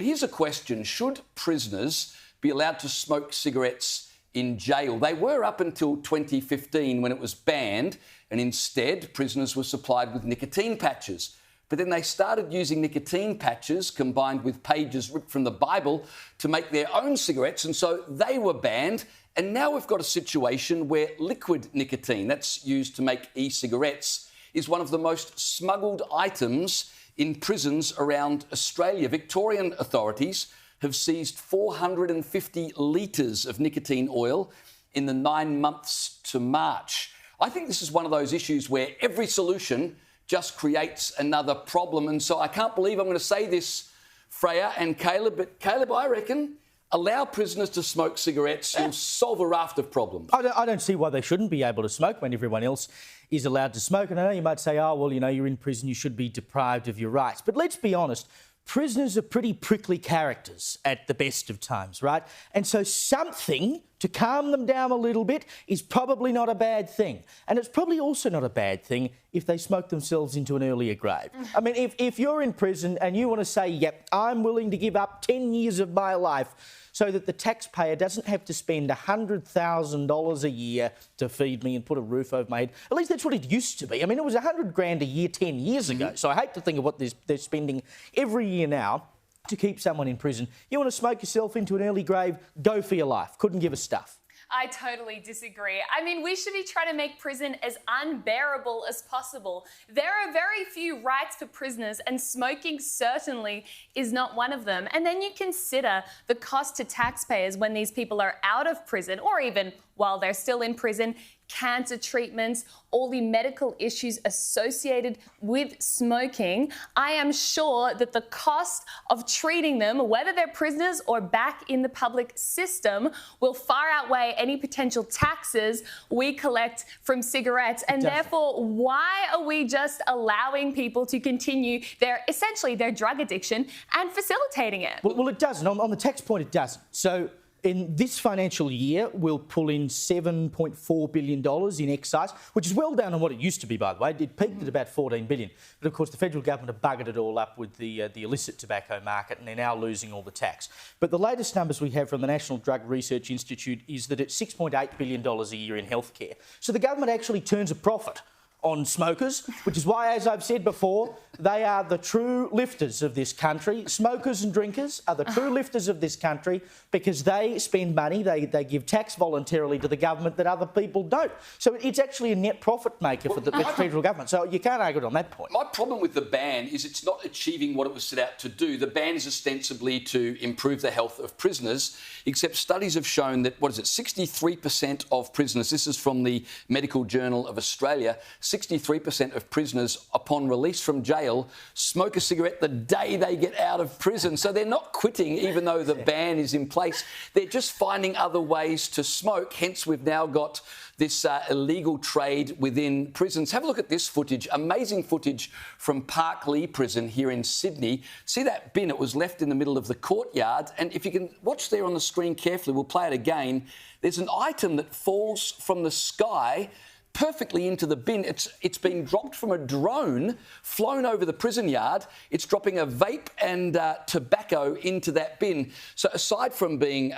Here's a question. Should prisoners be allowed to smoke cigarettes in jail? They were up until 2015 when it was banned, and instead prisoners were supplied with nicotine patches. But then they started using nicotine patches combined with pages ripped from the Bible to make their own cigarettes, and so they were banned. And now we've got a situation where liquid nicotine, that's used to make e-cigarettes, is one of the most smuggled items in prisons around Australia. Victorian authorities have seized 450 litres of nicotine oil in the 9 months to March. I think this is one of those issues where every solution just creates another problem. And so I can't believe I'm going to say this, Freya and Caleb, but Caleb, I reckon allow prisoners to smoke cigarettes, you'll solve a raft of problems. I don't see why they shouldn't be able to smoke when everyone else is allowed to smoke. And I know you might say, oh, well, you know, you're in prison, you should be deprived of your rights. But let's be honest, prisoners are pretty prickly characters at the best of times, right? And so something to calm them down a little bit is probably not a bad thing. And it's probably also not a bad thing if they smoke themselves into an earlier grave. I mean, if you're in prison and you want to say, yep, I'm willing to give up 10 years of my life so that the taxpayer doesn't have to spend $100,000 a year to feed me and put a roof over my head. At least that's what it used to be. I mean, it was $100,000 a year 10 years ago. So I hate to think of what they're spending every year now to keep someone in prison. You want to smoke yourself into an early grave? Go for your life. Couldn't give a stuff. I totally disagree. I mean, we should be trying to make prison as unbearable as possible. There are very few rights for prisoners, and smoking certainly is not one of them. And then you consider the cost to taxpayers when these people are out of prison, or even while they're still in prison, cancer treatments, all the medical issues associated with smoking. I am sure that the cost of treating them, whether they're prisoners or back in the public system, will far outweigh any potential taxes we collect from cigarettes. And therefore, why are we just allowing people to continue essentially their drug addiction and facilitating it? Well, it doesn't. On the tax point, it doesn't. So in this financial year, we'll pull in $7.4 billion in excise, which is well down on what it used to be, by the way. It peaked at about $14 billion. But, of course, the federal government have buggered it all up with the illicit tobacco market, and they're now losing all the tax. But the latest numbers we have from the National Drug Research Institute is that it's $6.8 billion a year in healthcare. So the government actually turns a profit on smokers, which is why, as I've said before, they are the true lifters of this country. Smokers and drinkers are the true lifters of this country because they spend money, they give tax voluntarily to the government that other people don't. So it's actually a net profit maker for the federal government. So you can't argue it on that point. My problem with the ban is it's not achieving what it was set out to do. The ban is ostensibly to improve the health of prisoners, except studies have shown that, 63% of prisoners, this is from the Medical Journal of Australia, 63% of prisoners upon release from jail smoke a cigarette the day they get out of prison. So they're not quitting even though the ban is in place. They're just finding other ways to smoke. Hence, we've now got this illegal trade within prisons. Have a look at this footage, amazing footage from Parklea Prison here in Sydney. See that bin? It was left in the middle of the courtyard. And if you can watch there on the screen carefully, we'll play it again. There's an item that falls from the sky perfectly into the bin. It's being dropped from a drone, flown over the prison yard. It's dropping a vape and tobacco into that bin. So aside from being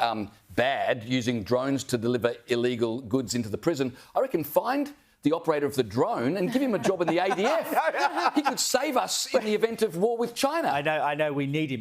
bad, using drones to deliver illegal goods into the prison, I reckon find the operator of the drone and give him a job in the ADF. He could save us in the event of war with China. I know we need him.